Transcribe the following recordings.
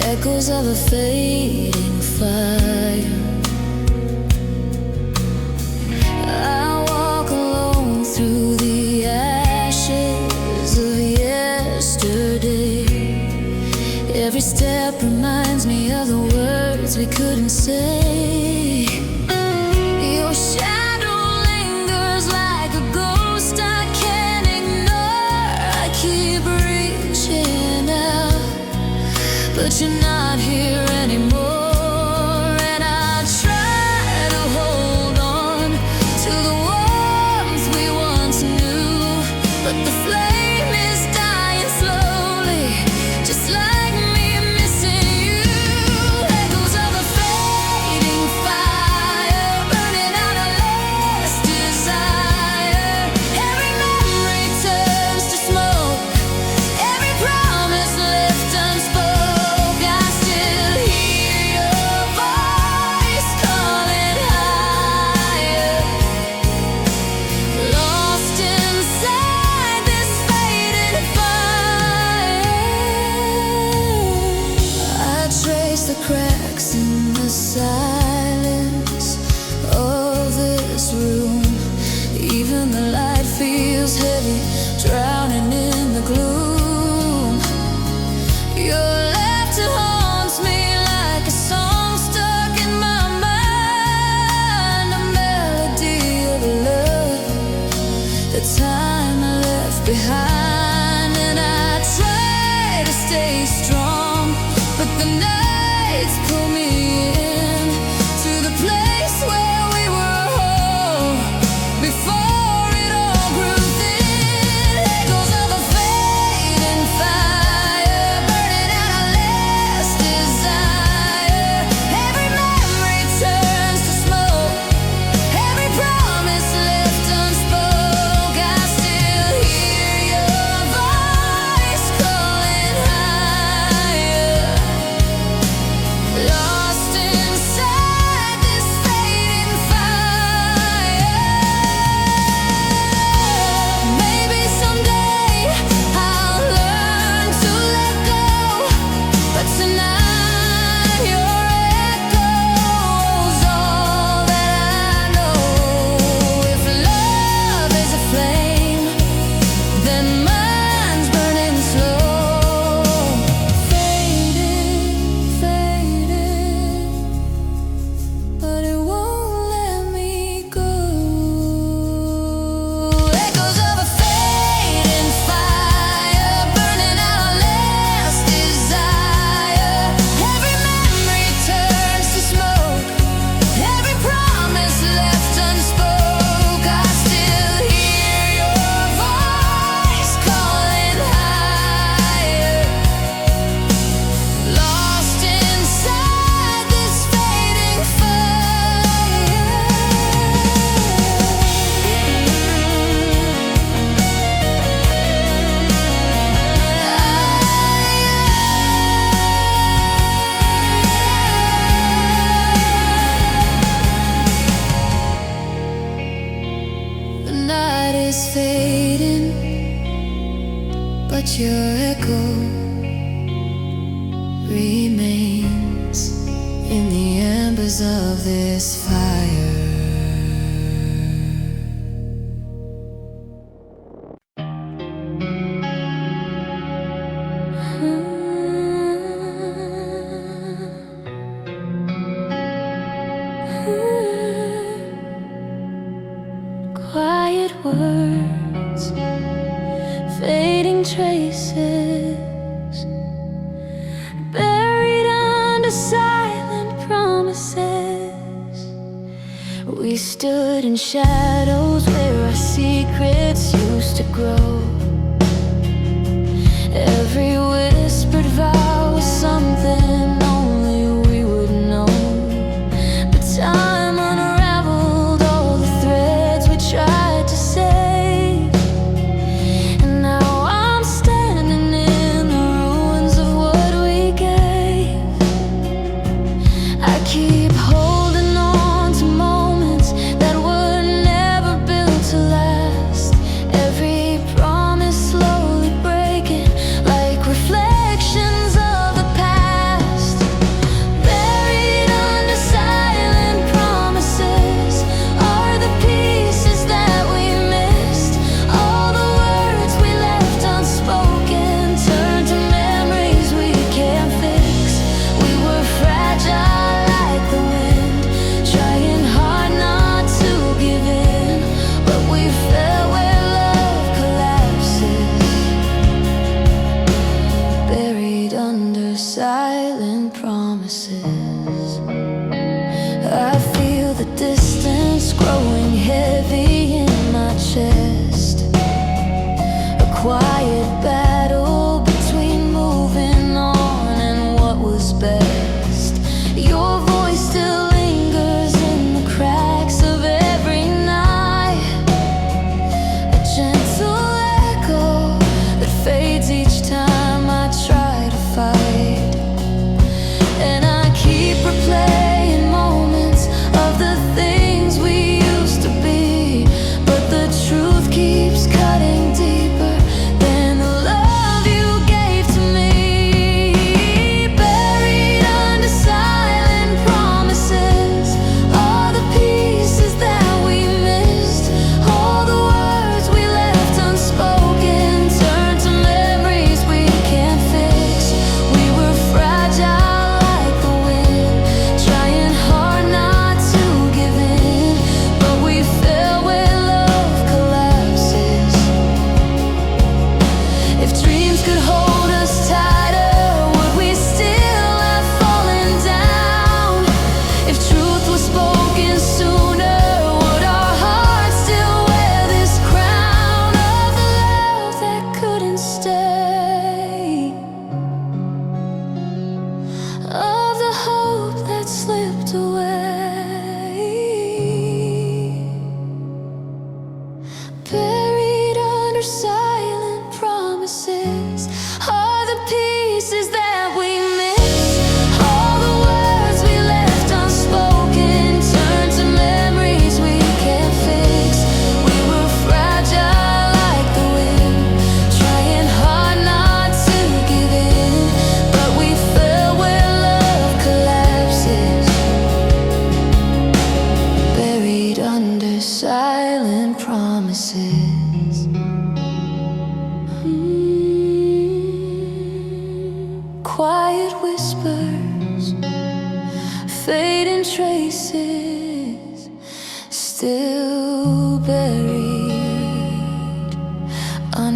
Echoes of a fading fire. I walk alone through the ashes of yesterday. Every step reminds me of the words we couldn't say. Your shadow lingers like a ghost I can't ignore. I keep reaching out, but you're not here anymore. And I try to hold on to the warmth we once knew, but the flame is dying slowly, just like me missing you. Echoes of a fading fire, burning out our last desire. Every memory turns to smoke, every promise left unspoken. I still hear your voice calling higher, lost inside this fading fire. I trace the cracks in the silence of this room. Even the light feels heavy, drowning in the gloom. Your laughter haunts me like a song stuck in my mind, a melody of love, the time I left behind. And I try to stay strong, but the nights pull me in to the place where we were whole before it all grew thin. Echoes of a fading fire, burning out our last desire. Every memory turns to smoke, every promise left unspoken. I still hear your voice calling higher, lost inside this fading fire. Maybe someday I'll learn to let go, but tonight your echo's all that I know. If love is a flame, then mine's burning slow, fading, fading, but it won't let me go. Echoes of a fading fire, burning out our last desire. Every memory turns to smoke, every promise left unspoken. I still hear your voice calling higher, lost inside this fading fire. The night is fading, but your echo remains in the embers of this fire. Quiet words, fading traces, buried under silent promises. We stood in shadows where our secrets used to grow.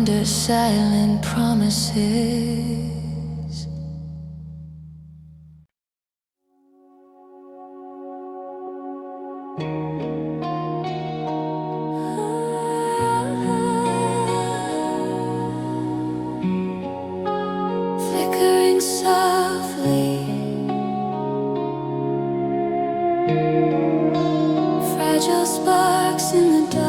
under silent promises. Flickering softly, fragile sparks in the dark.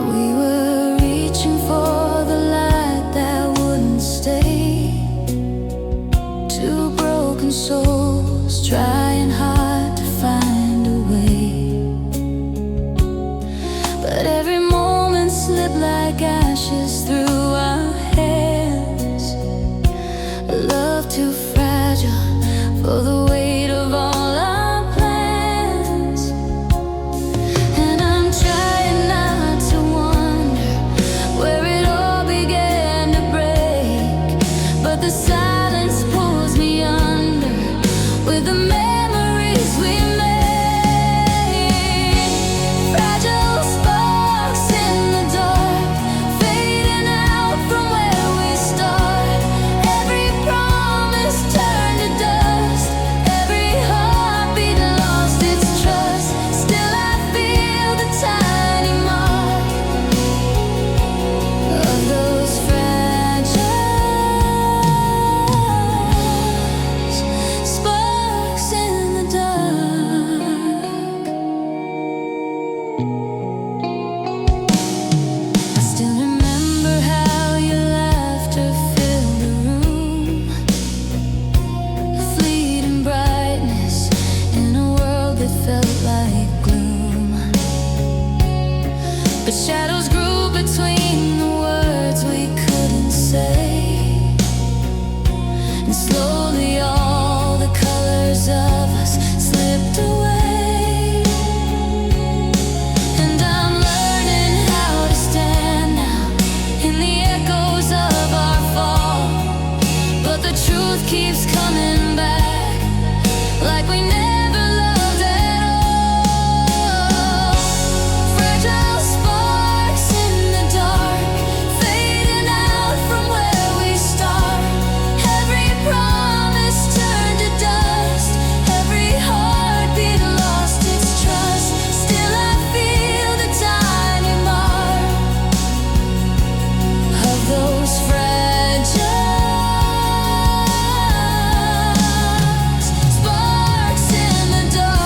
We were reaching for the light that wouldn't stay. Two broken souls trying hard to find a way, but every moment slipped like ashes through our hands. Love too fragile for the weight of all our plans. And I'm trying not to wonder where it all began to break, but the silence pulls me under with the memories we made. Fragile sparks in the dark, fading out from where we start. Every promise turned to dust, every heartbeat lost its trust. Still I feel the tiny mark of those fragile sparks in the dark. I still remember how your laughter filled the room, a fleeting brightness in a world that felt like gloom. But shadows grew between the words we couldn't say, and slowly all the colors of us slipped away. And I'm learning how to stand now in the echoes of our fall, but the truth keeps coming back like we never loved at all. Fragile sparks in the dark, fading out from where we start. Every promise turned to dust, every heartbeat lost its trust. Still I feel the tiny mark of those fragile sparks in the dark.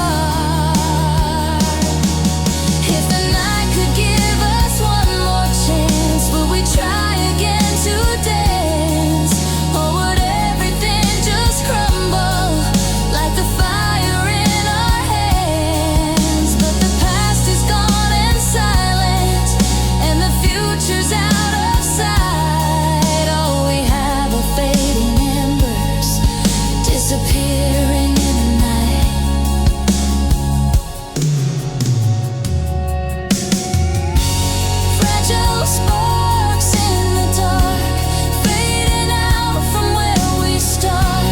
If the night could give us one more chance, would we try again to dance? Or would everything just crumble like the fire in our hands? But the past is gone and silent, and the future's out of sight. All we have are fading embers, disappearing in the night. Fragile sparks in the dark, fading out from where we start.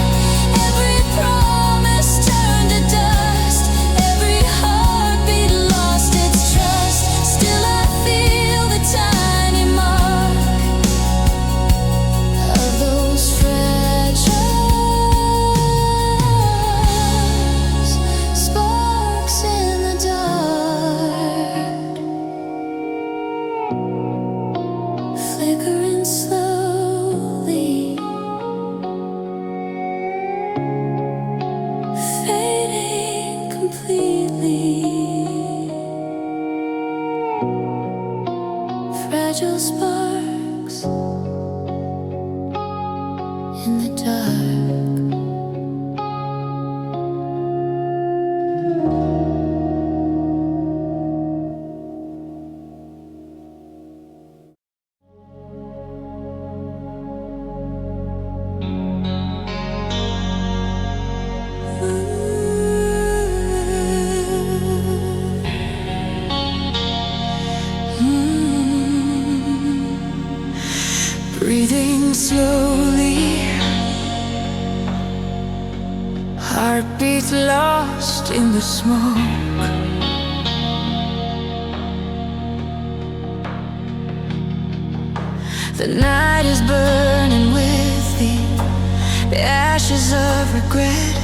Every promise turned to dust, every heartbeat lost its trust. Still I feel the tiny mark of those fragile sparks in the dark, flickering slowly, fading completely. Fragile sparks in the dark. Heartbeats lost in the smoke. The night is burning with the ashes of regret.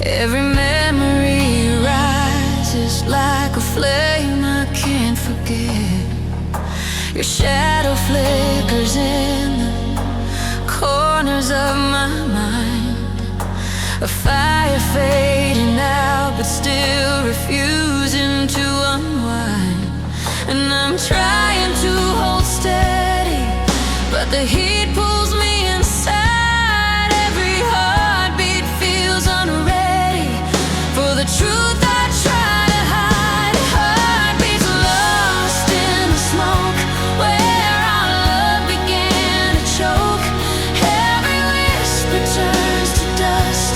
Every memory rises like a flame I can't forget. Your shadow flickers in the corners of my mind, a fire fading out but still refusing to unwind. And I'm trying to hold steady, but the heat pulls me inside. Every heartbeat feels unready for the truth I try to hide. Heartbeats lost in the smoke, where our love began to choke. Every whisper turns to dust,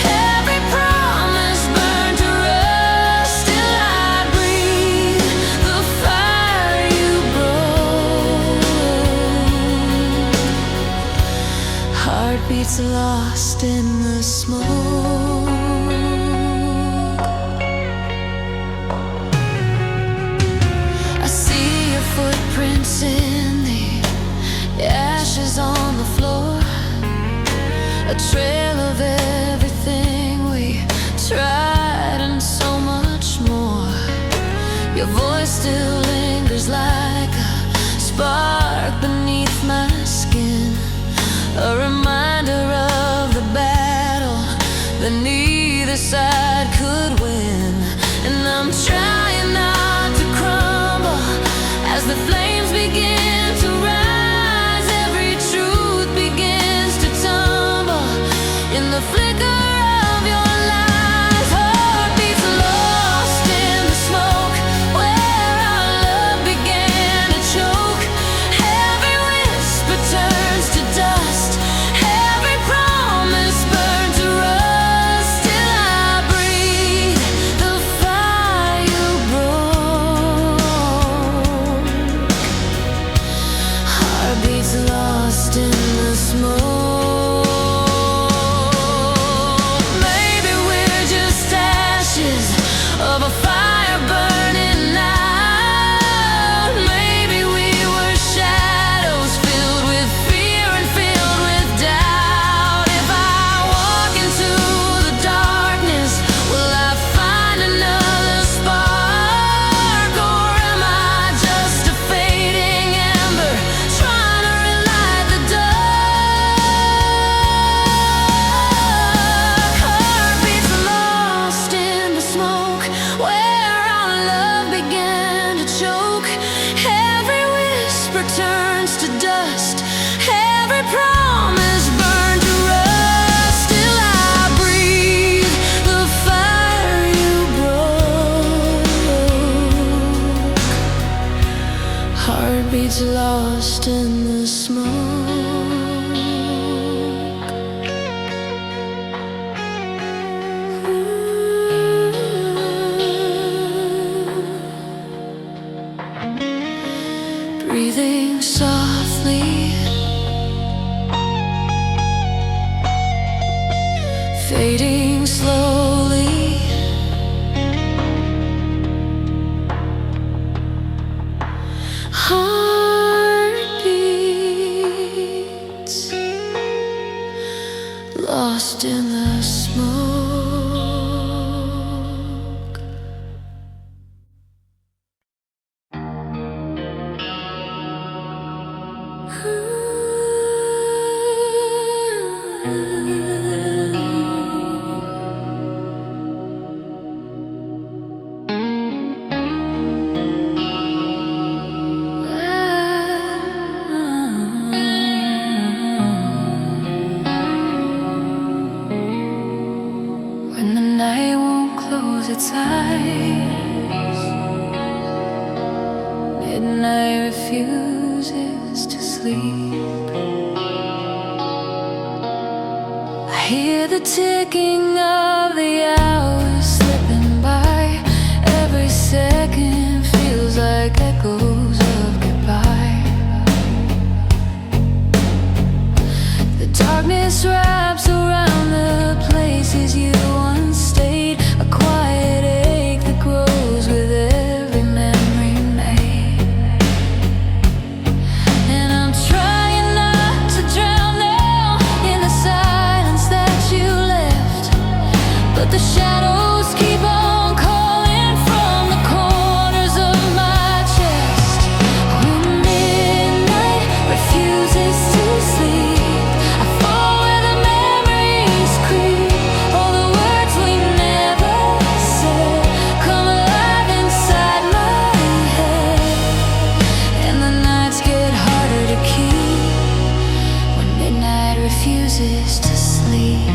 every promise burned to rust. Still I breathe the fire you broke. Heartbeats lost in the smoke. I see your footprints in the ashes on the floor, a trail of everything we tried and so much more. Your voice still lingers like a spark beneath my skin, a reminder of the battle that neither side could win. And I'm trying not to crumble as the flames begin to rise. Every truth begins to tumble in the flicker of your lies. Heartbeats lost in the smoke, where our love began to choke. Every whisper turns to dust, every promise burned to rust. Still I breathe the fire you broke. Heartbeats lost in the smoke. Maybe we're just ashes of a fire burning out. Maybe we were shadows filled with fear and filled with doubt. If I walk into the darkness, will I find another spark? Or am I just a fading ember trying to relight the dark? Heartbeats lost in the smoke, where our love began to choke. Every whisper turns to dust, every promise burned to rust. Still I breathe the fire you broke. Heartbeats lost in the smoke. Breathing softly, fading slowly. Heartbeats lost in the smoke. When the night won't close its eyes, midnight refuses to sleep. I hear the ticking of the hours slipping by. Every second feels like echoes of goodbye. The darkness wraps around the places you but the shadows keep on calling from the corners of my chest. When midnight refuses to sleep, I fall where the memories creep. All the words we never said come alive inside my head, and the nights get harder to keep when midnight refuses to sleep.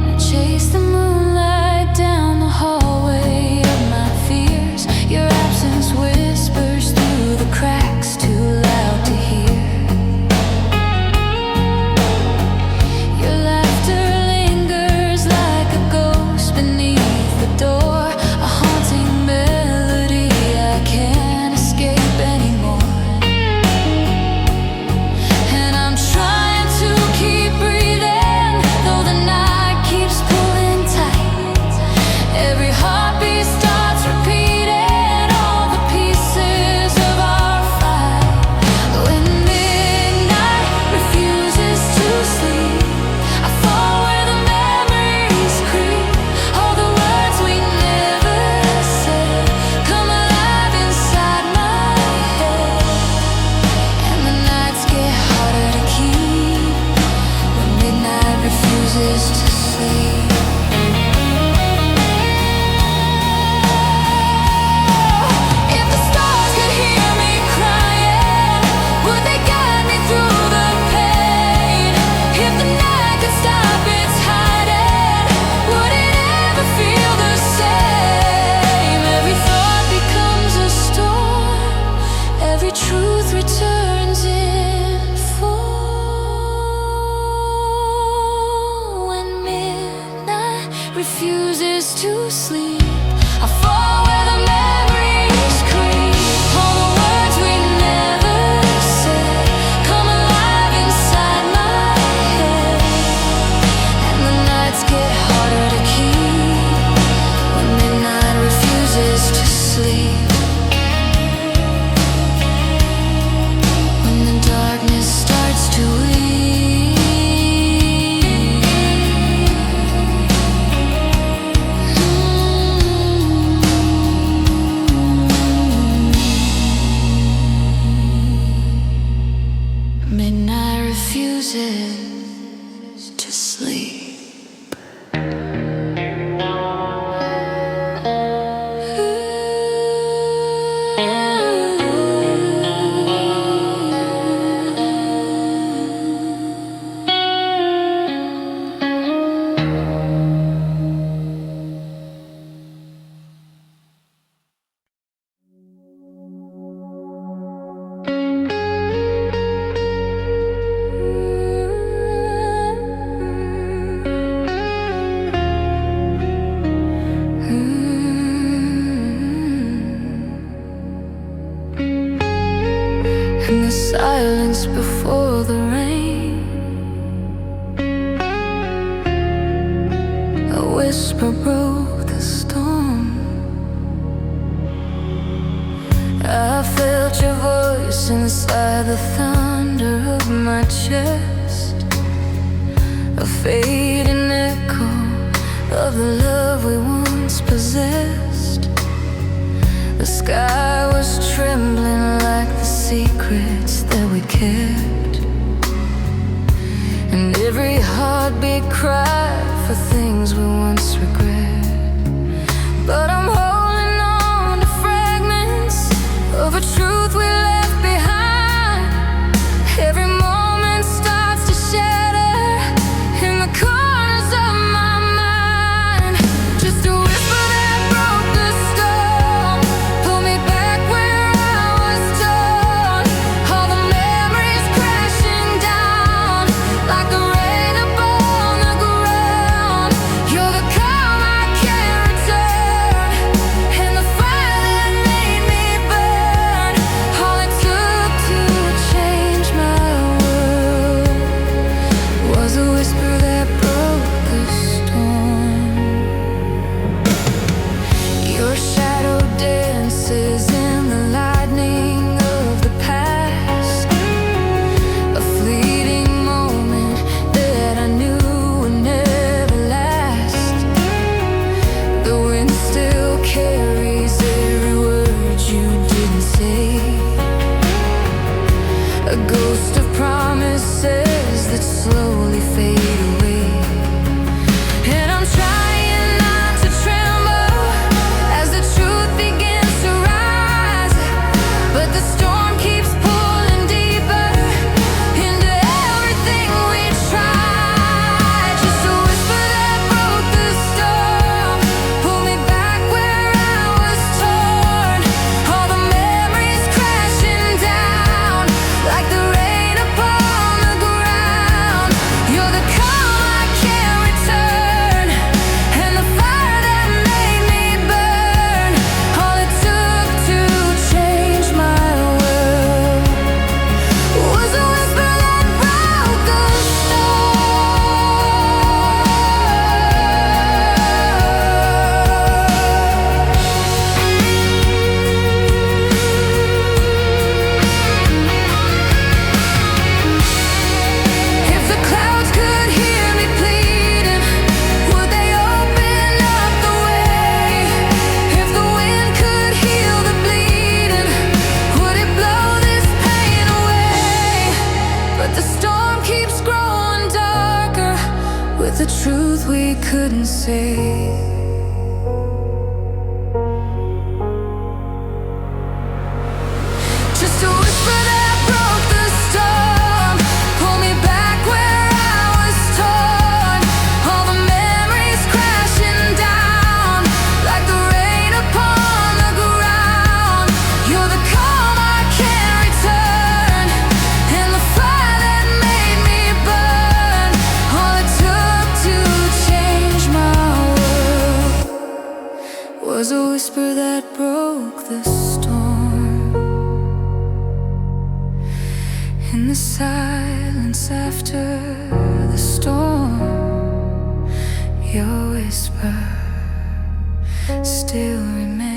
I chase the moonlight down the hallway of my fears. Your absence whispers through the cracks, too loud to hear. Your laughter lingers like a ghost beneath the door, a haunting melody I can't escape anymore. And I'm trying to keep breathing, though the night keeps pulling tight. Every heartbeat starts repeating all the pieces of our fight. When midnight refuses to sleep, I fall where the memories creep. All the words we never said come alive inside my head, and the nights get harder to keep when midnight refuses to sleep. If the stars could hear me crying, would they guide me through the pain? If the night could stop its hiding, would it ever feel the same? Every thought becomes a storm, every truth returns in full. When midnight refuses to sleep, I fall where the memories creep. All the words we never said come alive inside my head, and the nights get harder to keep when midnight refuses to sleep. When the darkness starts to midnight refuses to sleep. In the silence before the rain, a whisper broke the storm. I felt your voice inside the thunder of my chest, a fading echo of the love we once possessed. The sky was trembling like the secrets that we kept, and every heartbeat cried for things we once regret. But I'm holding on to fragments of a truth we left behind. Every moment starts to shatter in the corners of my mind. Just a whisper that broke the storm, pull me back where I was torn. All the memories crashing down like the rain upon the ground. with the truth we couldn't say. Just a whisper that broke the storm, pull me back where I was torn. All the memories crashing down like the rain upon the ground. You're the calm I can't return, and the fire that made me burn. All it took to change my world was a whisper that broke the storm. In the silence after the storm, your whisper still remains.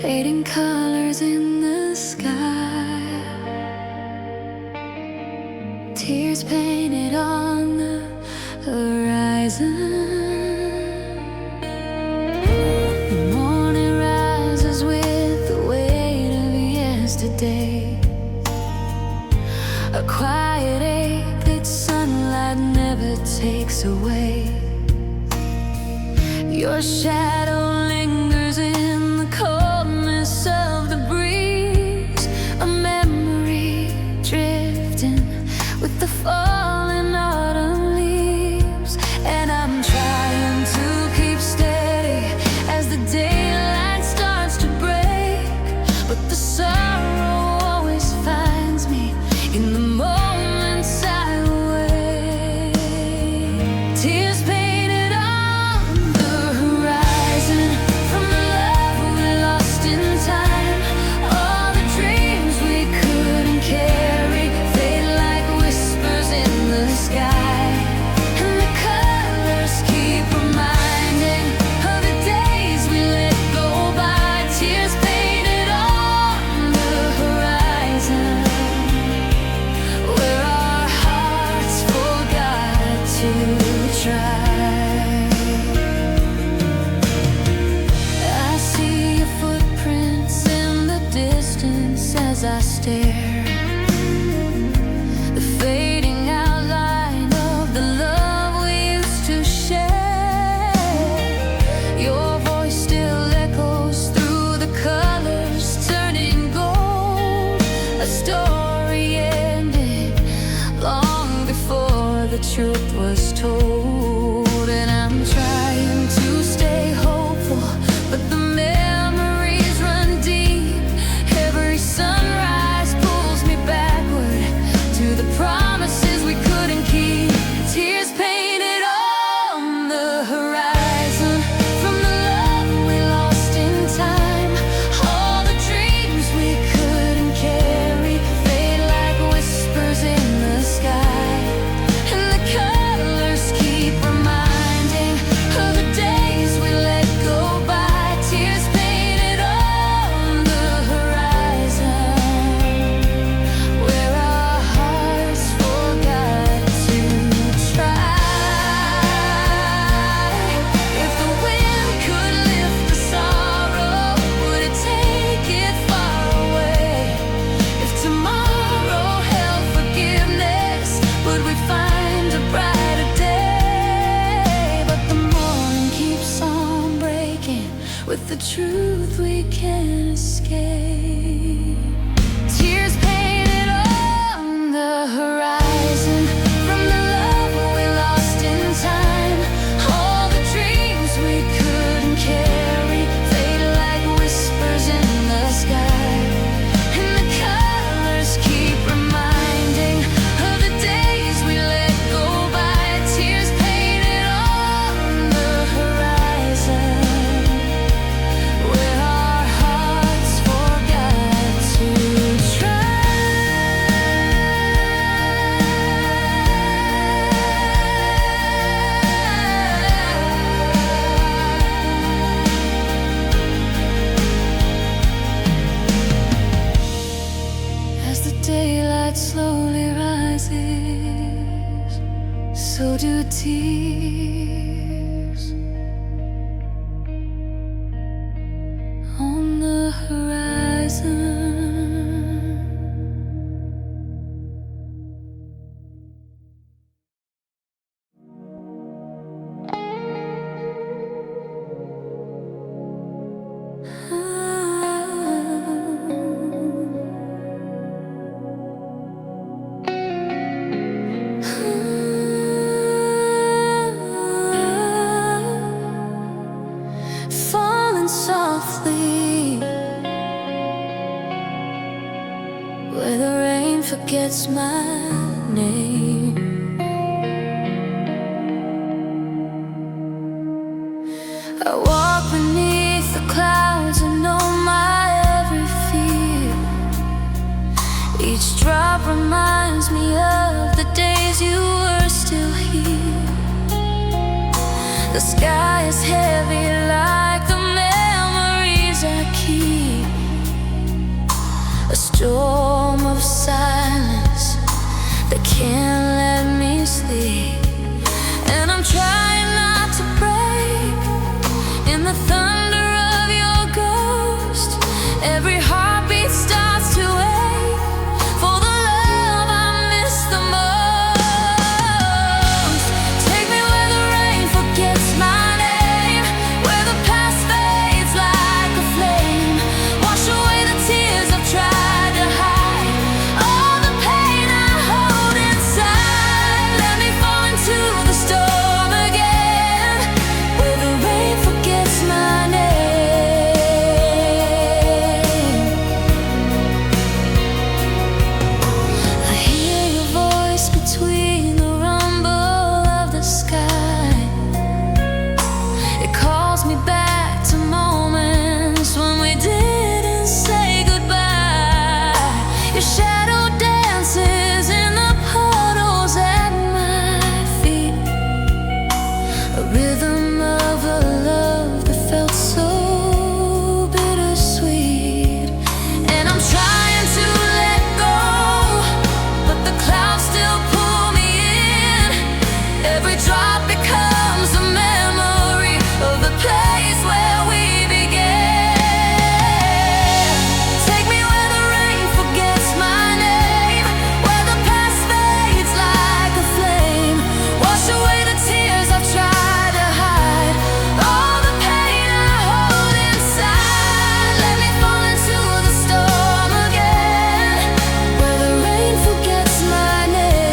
Fading colors in the sky, tears painted on the horizon. The morning rises with the weight of yesterday, a quiet ache that sunlight never takes away. Your shadow lingers in the coldness of the breeze, a memory drifting with the falling autumn leaves. And I'm trying to keep steady as the daylight starts to break, but the sorrow always finds me in the moments I wait. Tears painted on the horizon from the love we lost in time. All the dreams we couldn't carry fade like whispers in the sky, and the colors keep reminding of the days we let go by. Tears painted on the horizon where our hearts forgot to try. I see your footprints in the distance as I stare, the fading outline of the love we used to share. Your voice still echoes through the colors turning gold, a story ending long before the truth was told. And I'm trying to stay hopeful, but the memories run deep. Every sunrise pulls me backward to the promises we couldn't keep. Tears painted on the horizon from the love we lost in time. All the dreams we couldn't carry fade like whispers in the sky, and the colors keep reminding of the days we let go by. Tears painted on the horizon where our hearts forgot to try. If the wind could lift the sorrow, would it take it far away? If tomorrow held forgiveness, would we find a brighter day? But the morning keeps on breaking with the truth we can't escape. Tears painted on the horizon from the love we lost in time. All the dreams we couldn't carry fade like whispers in the sky, and the colors keep reminding of the days we let go by. Tears painted on the horizon where our hearts forgot light slowly rises, so do tears on the horizon. Falling softly, where the rain forgets my name. I walk beneath the clouds and know my every fear. Each drop reminds me of the days you were still here. The sky is heavy like the memories I keep, a storm of silence that can't let me sleep. And I'm trying not to break in the thunder of your ghost. Every heartbeat starts to ache for the love I miss the most. Take me where the rain forgets my name, where the past fades like a flame. Wash away the tears I've tried to hide, all the pain I hold inside. Let me fall into the storm again, where the rain forgets my name. I hear your voice between the rumble of the sky. It calls me back to moments when we didn't say goodbye. Your shadow dances in the puddles at my feet, a rhythm of a love that felt so bittersweet. And I'm trying to let go, but the clouds still pull me in. Every drop becomes a memory of the place where we began. Take me where the rain forgets my name, where the past fades like a flame. Wash away the tears I've tried to hide, all the pain I hold inside. Let me fall into the storm again, where the rain forgets my name.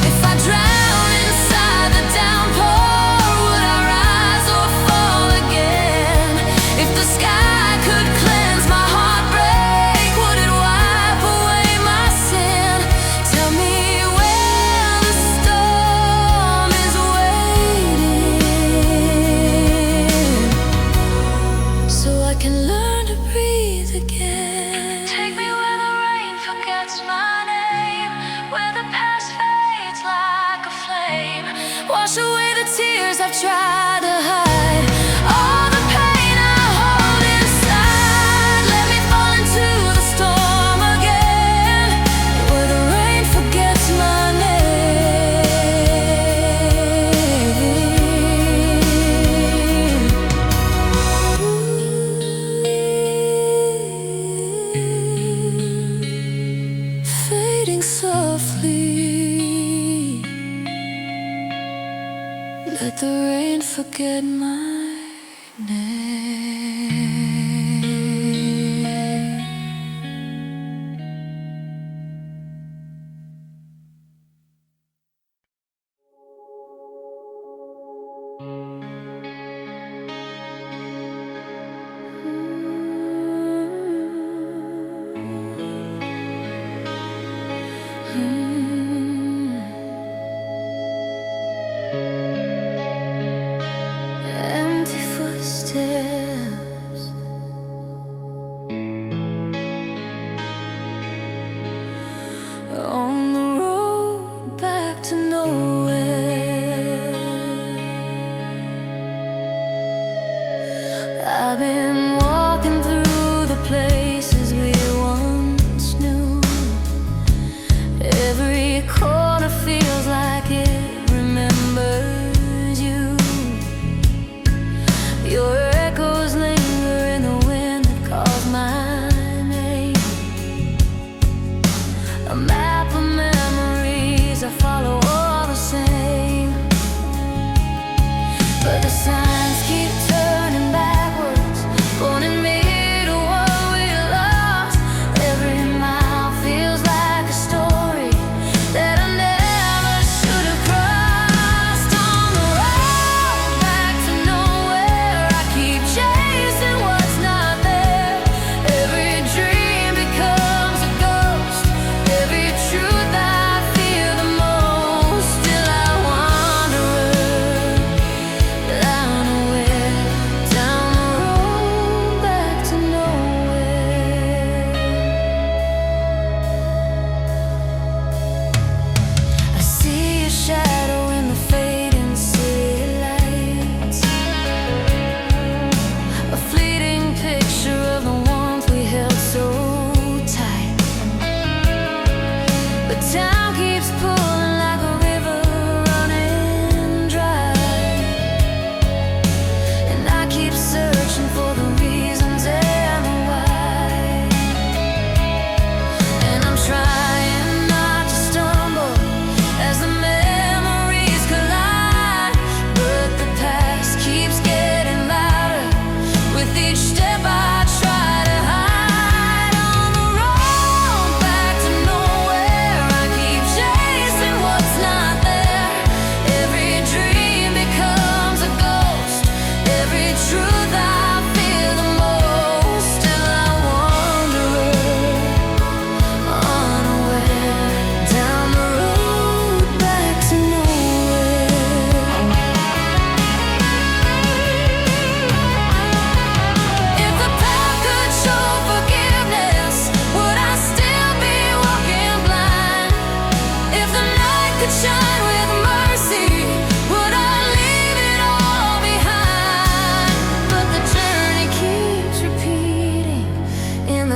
If I drown inside the downpour, would I rise or fall again? If the sky could cleanse my heartbreak, would it wipe away my sin? Tell me where the storm is waiting, so I can learn to breathe again. Take me where the rain forgets my name, where the past fades like a flame. Wash away the tears I've tried to hide, all the pain I hold inside. Let me fall into the storm again, where the rain forgets my name. Fading softly, let the rain forget my name. Empty footsteps on the road back to nowhere. I've been walking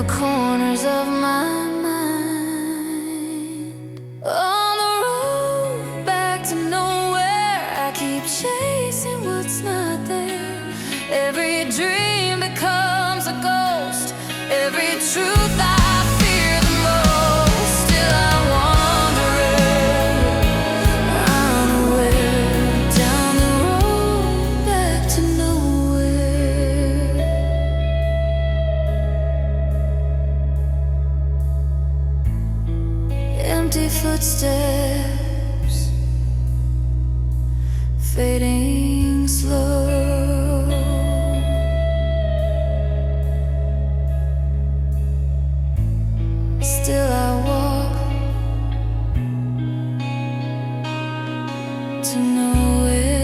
the corners of my mind. On the road back to nowhere, I keep chasing what's not there. Every dream becomes a ghost, every truth I fear the most. Still I wander unaware, down the road back to nowhere. Empty footsteps fading slow. Still I walk to nowhere.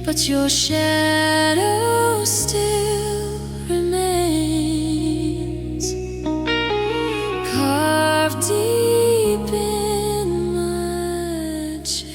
but your shadow still remains, carved deep in my chest.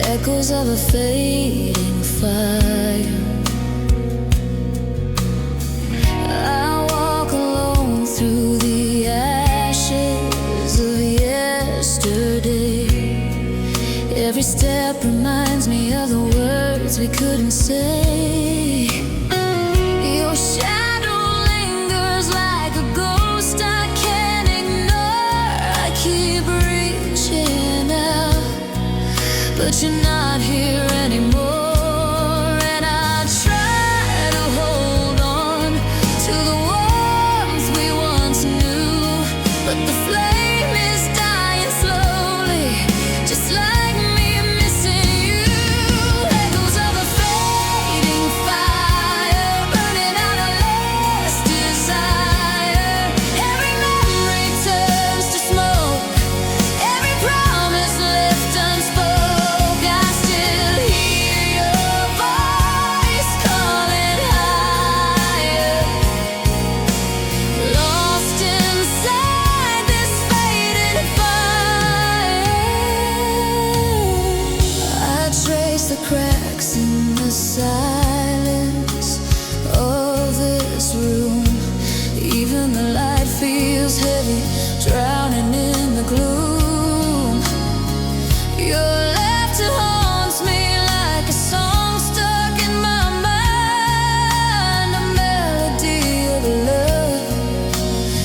Echoes of a fading fire. I walk alone through the ashes of yesterday. Every step reminds me of the words we couldn't say. Your shadow lingers like a ghost I can't ignore. I keep reaching out, but you're not here anymore. And I try to hold on to the warmth we once knew, but the flame is dying slowly, just like me missing you. Echoes of a fading fire, burning out our last desire. Every memory turns to smoke, every promise left unspoken. I still hear your voice calling higher, lost inside this fading fire. I trace the cracks in the silence of this room. Even the light feels heavy, drowning in the gloom. Your laughter haunts me like a song stuck in my mind, a melody of love,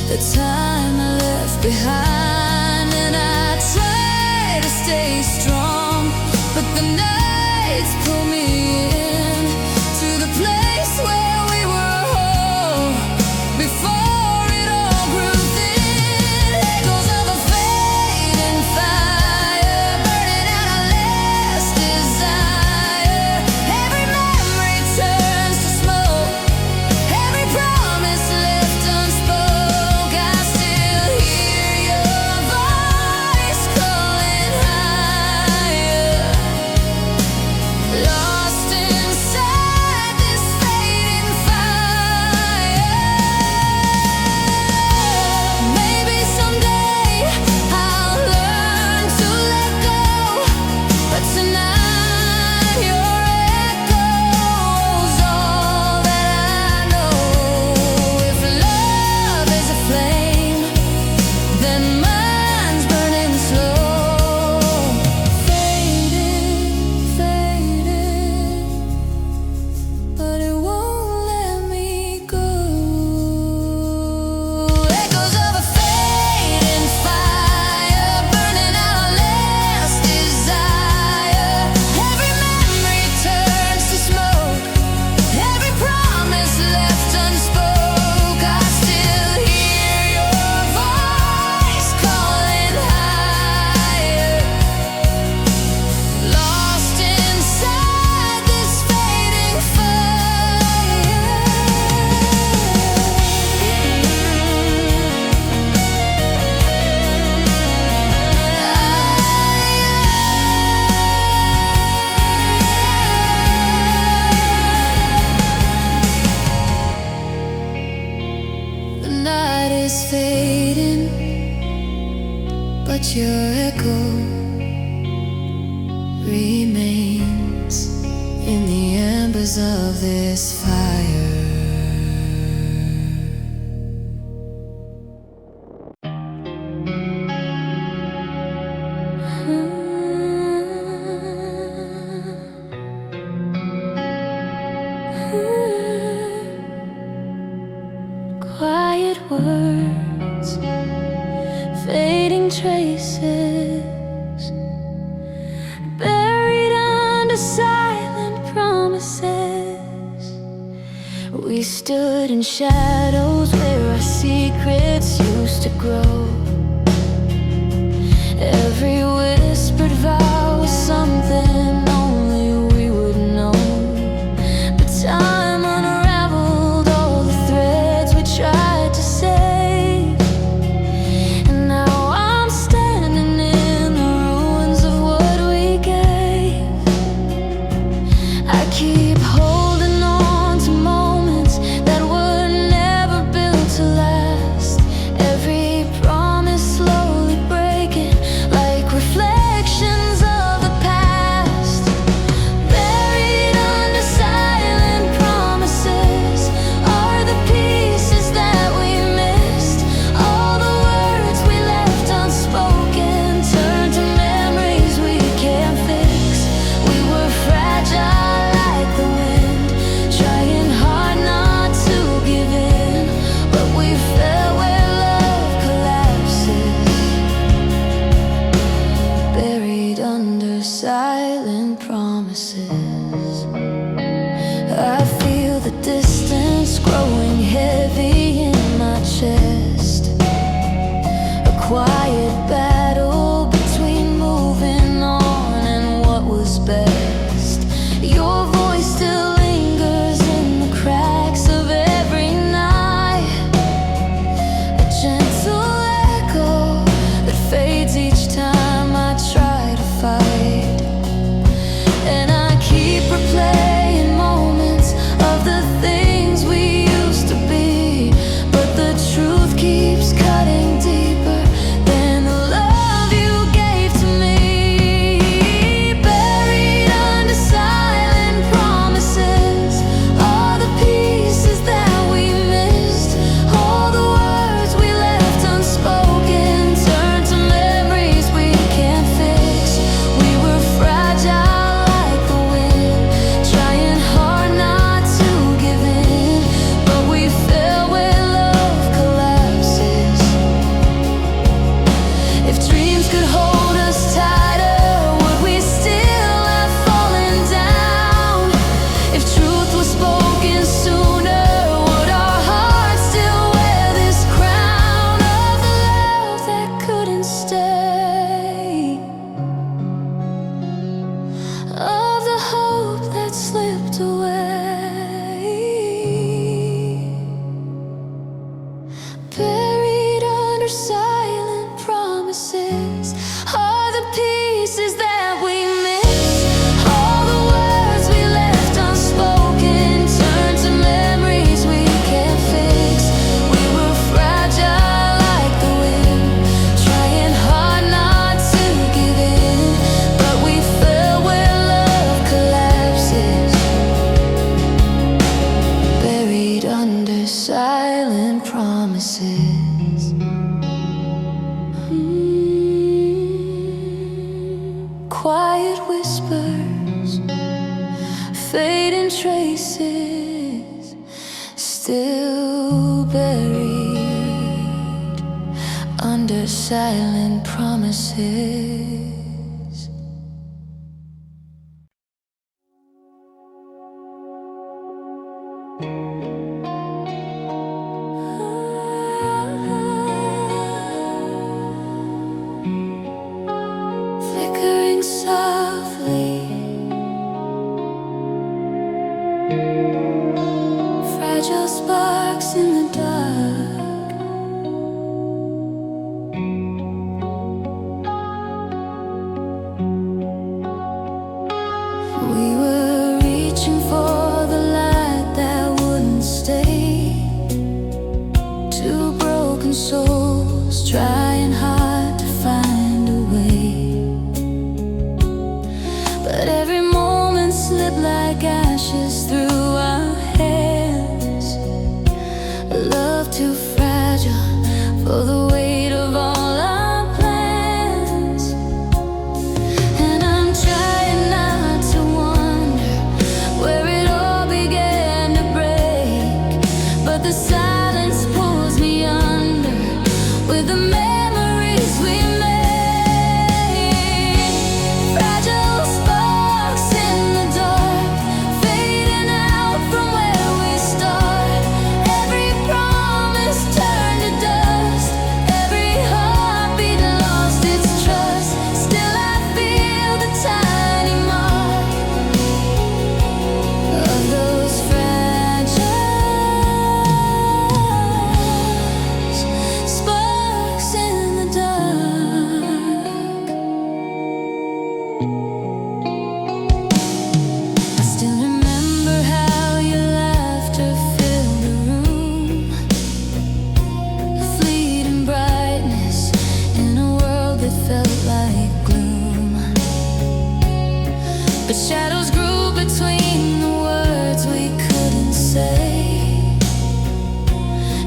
the time I left behind. And I try to stay strong, but the nights pull me in to the place where we were whole before it all grew thin. Echoes of a fading fire, burning out our last desire. Every memory turns to smoke, every promise left unspoken. I still hear your voice calling higher, lost inside this fading fire. Maybe someday I'll learn to let go, but tonight your echo's all that I know. If love is a flame, then mine's burning slow, fading, fading, but it won't let me go. Echoes of a fading fire, burning out our last desire. Every memory turns to smoke, every promise left unspoken. I still hear your voice calling higher, lost inside this fading fire. The night is fading, but your echo remains in the embers of this fire. words, fading traces, buried under silent promises. We stood in shadows where our secrets used to grow. Every whispered vow was something only we would know. But time unraveled all the threads we tried to save. And now I'm standing in the ruins of what we gave. I keep holding on to moments that were never built to last. Every promise slowly breaking like reflections of the past. Buried under silent promises are the pieces that we missed. All the words we left unspoken turned to memories we can't fix. We were fragile like the wind, trying hard not to give in, but we fell where love collapses. Buried under silent promises. I feel the distance growing heavy in my chest. A quiet battle between moving on and what was best. Your voice still lingers in the cracks of every night. A gentle echo that fades each time I try to fight. And I keep replaying moments of the things we used to be. But the truth keeps cutting deeper than the love you gave to me. Buried under silent promises are the pieces that we missed. All the words we left unspoken turned to memories we can't fix. We were fragile like the wind, trying hard not to give in, but we fell where love collapses. If dreams could hold us tighter, would we still have fallen down? If truth was spoken sooner, would our hearts still wear this crown of the love that couldn't stay, of the hope that slipped away? Buried under silent promises are the pieces that we missed. All the words we left unspoken turned to memories we can't fix. We were fragile like the wind, trying hard not to give in, but we fell where love collapses. Buried under silent promises. Quiet whispers, fading traces, still buried under silent promises. Flickering softly, fragile sparks in the dark. We were reaching for the light that wouldn't stay. Two broken souls trying hard to find a way. But every moment slipped like ashes through our hands. Love too fragile for the weight of all our plans. And I'm trying not to wonder where it all began to break, but the silence pulls me on.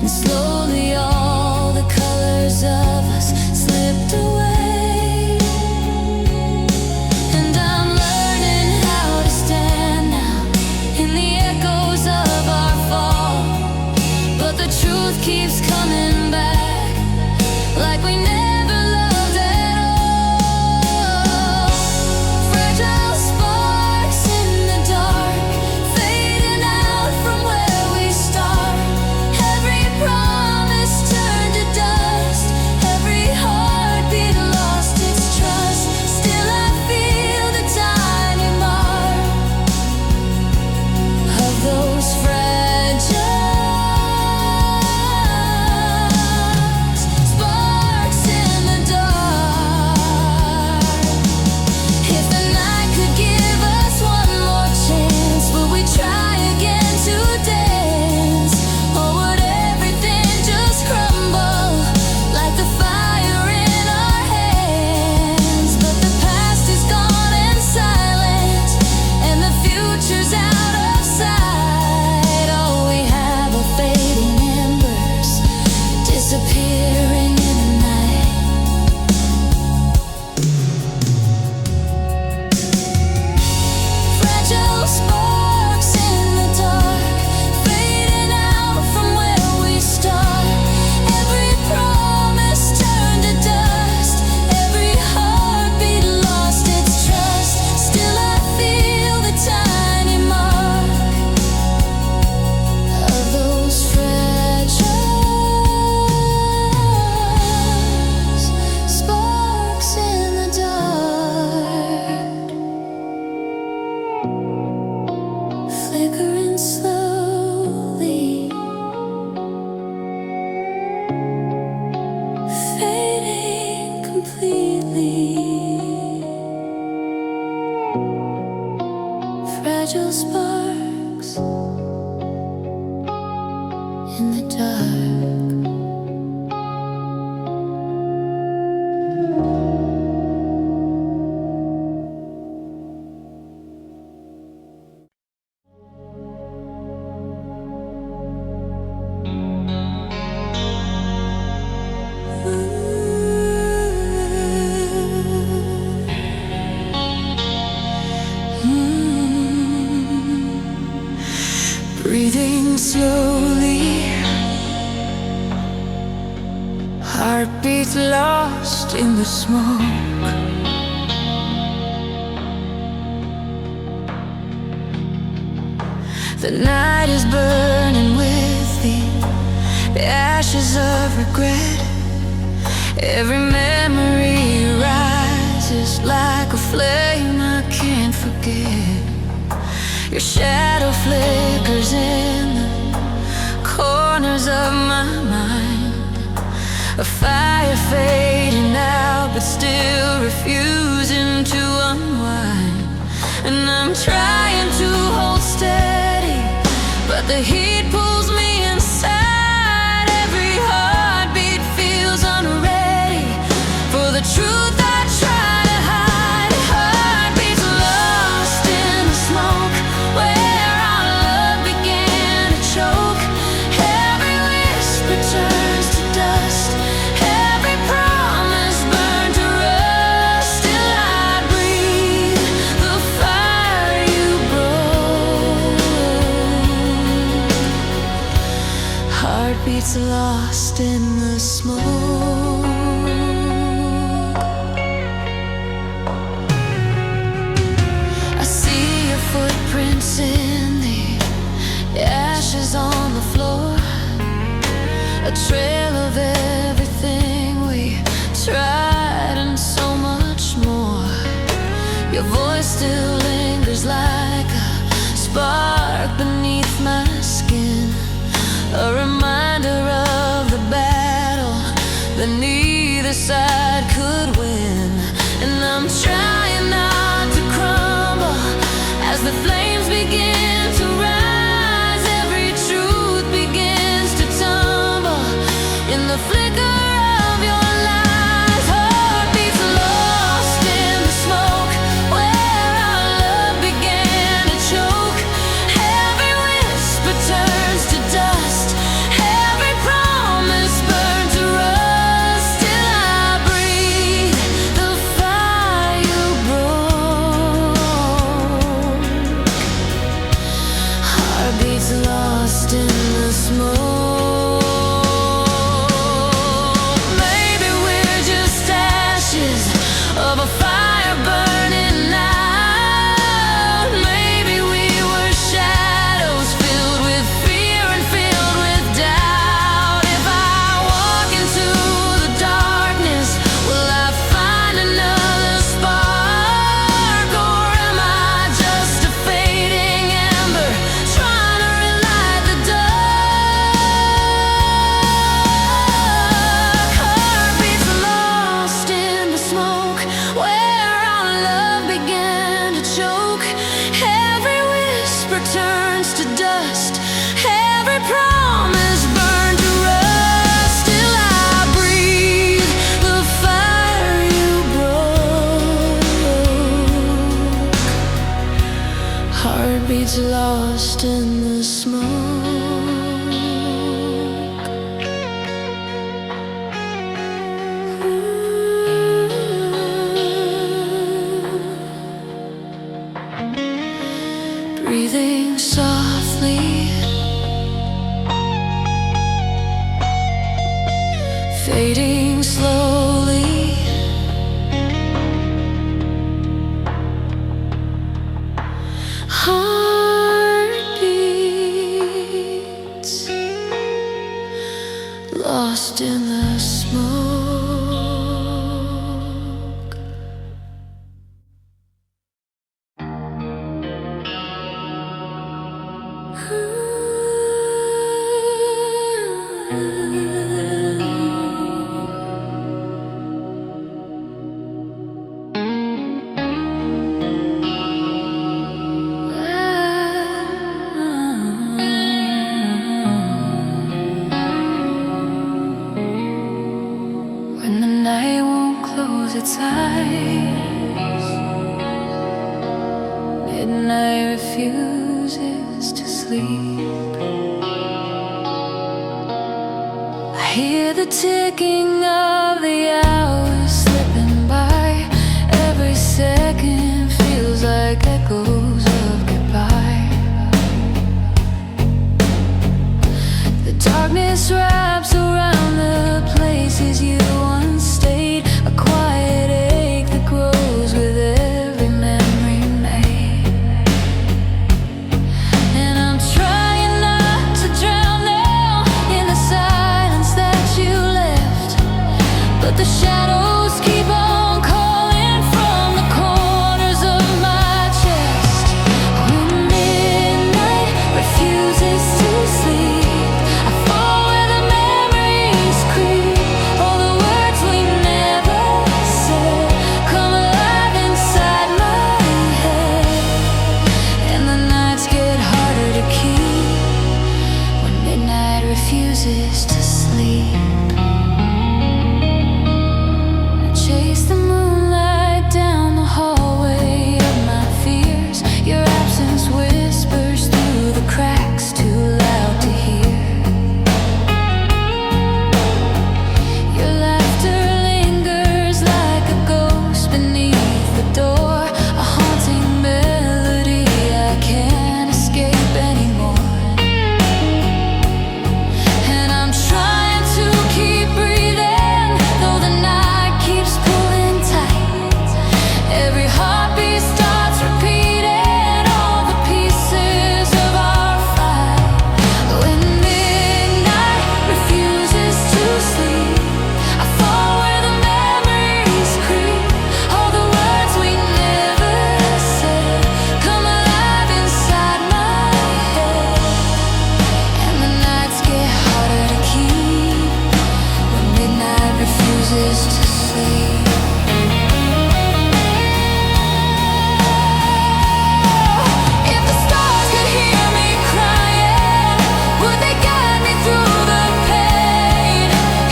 and slowly all the colors of us slipped away. And I'm learning how to stand now in the echoes of our fall, but the truth keeps coming back like we never loved at all. Fragile sparks in the dark, fading out from where we start. Every promise turned to dust, every heartbeat lost its trust. Still I feel the tiny mark of those fragile sparks in the dark. If the night could give us one more chance, would we try again to dance? Or would everything just crumble like the fire in our hands? But the past is gone and silent, and the future's out of sight. All we have are fading embers, disappearing in the night. Fragile sparks in the dark, fading out from where we start. Every promise turned to dust, every heartbeat lost its trust. Still I feel the tiny mark of those fragile sparks in the dark, flickering slowly, fading completely. Fragile sparks in the dark. Breathing slowly, heartbeats lost in the smoke. The night is burning with the ashes of regret. Every memory rises like a flame I can't forget. Your shadow flickers in the corners of my mind, a fire fading out but still refusing to unwind. And I'm trying to hold steady, but the heat pulls me inside. Every heartbeat feels unready for the truth I try to hide. Heartbeats lost in the smoke, where our love began to choke. Every whisper turns to dust, every promise burned to rust. Still I breathe the fire you broke. Heartbeats lost in the smoke. I see your footprints in the ashes on the floor, a trail of everything we tried and so much more. Your voice still lingers like a spark beneath my skin, a reminder of the battle that neither side could win. And I'm trying not to crumble as the flames begin to rise. Every truth begins to tumble in the flicker of your lies. Heartbeats lost in the smoke, where our love began to choke. Every whisper turns to dust, every promise lost in the smoke. Breathing softly, fading slowly. Heartbeats lost in the smoke. When the night won't close its eyes, midnight refuses to sleep. I hear the ticking of the hours slipping by. Every second feels like echoes of goodbye. The darkness wraps around the places you once stayed, a quiet ache that grows with every memory made. And I'm trying not to drown now in the silence that you left, but the shadows keep on calling from the corners of my chest. When midnight refuses to sleep, I fall where the memories creep. All the words we never said come alive inside my head, and the nights get harder to keep when midnight refuses to sleep. I chase the moonlight down the hallway of my fears. Your absence whispers through the cracks, too loud to hear. Your laughter lingers like a ghost beneath the door, a haunting melody I can't escape anymore. And I'm trying to keep breathing, though the night keeps pulling tight. Every heartbeat starts repeating all the pieces of our fight. When midnight refuses to sleep, I fall where the memories creep. All the words we never said come alive inside my head, and the nights get harder to keep when midnight refuses to sleep. If the stars could hear me crying, would they guide me through the pain?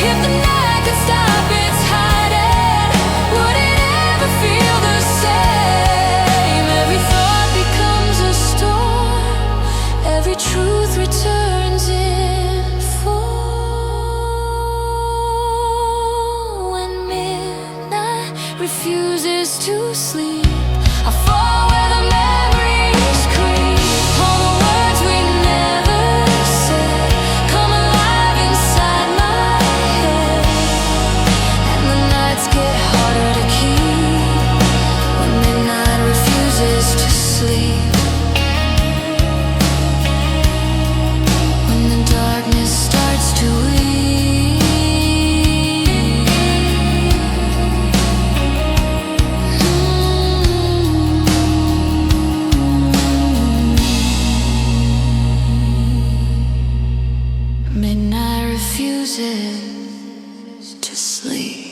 If the night could stop its hiding, would it ever feel the same? Every thought becomes a storm, every truth returns in full. When midnight refuses to sleep, I fall where the memories creep. All the words we never said come alive inside my head, and the nights get harder to keep when midnight refuses to sleep. When the darkness starts to midnight refuses to sleep.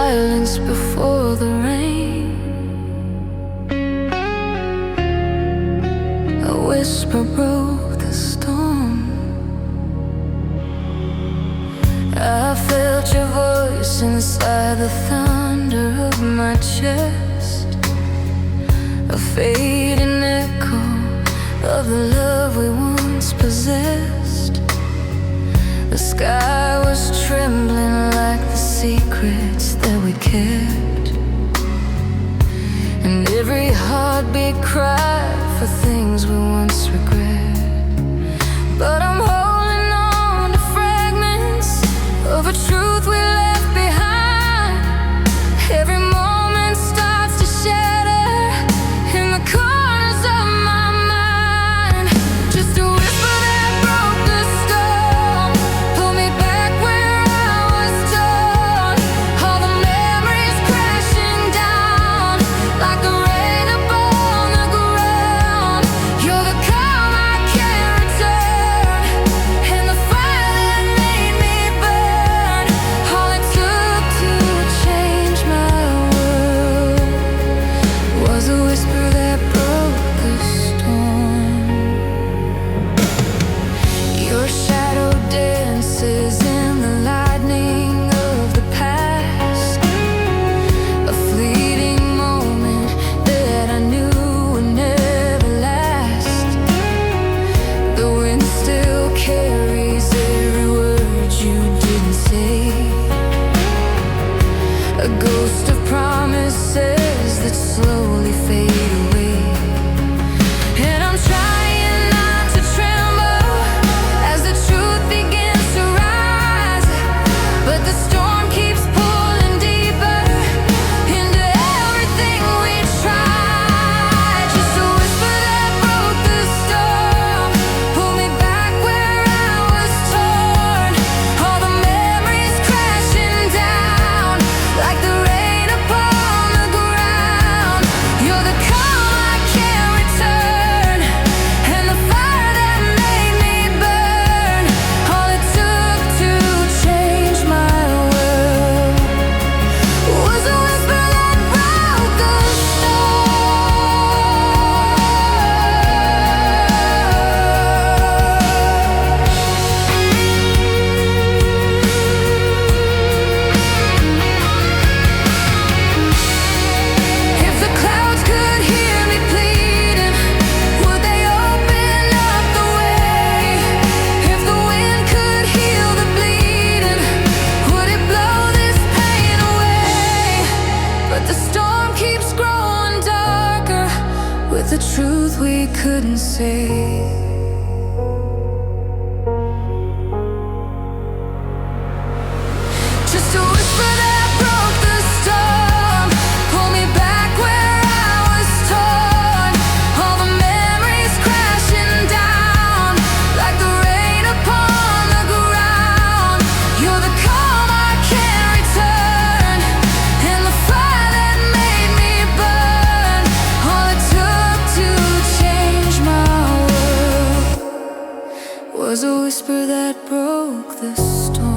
silence before the rain. A whisper broke the storm. I felt your voice inside the thunder of my chest, a fading echo of the love we once possessed. The sky was trembling like the secrets that we kept, and every heartbeat cried for things we once regret. But I'm holding on to fragments of a truth we left behind. Every moment starts to shatter in the corners of my mind. Just a whisper that broke the storm, pull me back where I was torn. All the memories crashing down like the rain upon the ground. You're the calm I can't return, and the fire that made me burn. All it took to change my world was a whisper that broke the storm. Your shadow dances in the lightning of the past, a fleeting moment that I knew would never last. The wind still carries every word you didn't say, a ghost of promises that slowly fade away. And I'm trying not to tremble as the truth begins to rise, but the storm keeps pulling deeper into everything we tried. Just a whisper that broke the storm, pull me back where I was torn. All the memories crashing down like the rain upon the ground. You're the calm I can't return, and the fire that made me burn. All it took to change my world was a whisper that broke the If the clouds could hear me pleading, would they open up the way? If the wind could heal the bleeding, would it blow this pain away? But the storm keeps growing darker with the truth we couldn't say. Just a whisper that broke the storm, pull me back where I was torn. All the memories crashing down like the rain upon the ground. You're the calm I can't return, and the fire that made me burn. All it took to change my world was a whisper that broke the storm.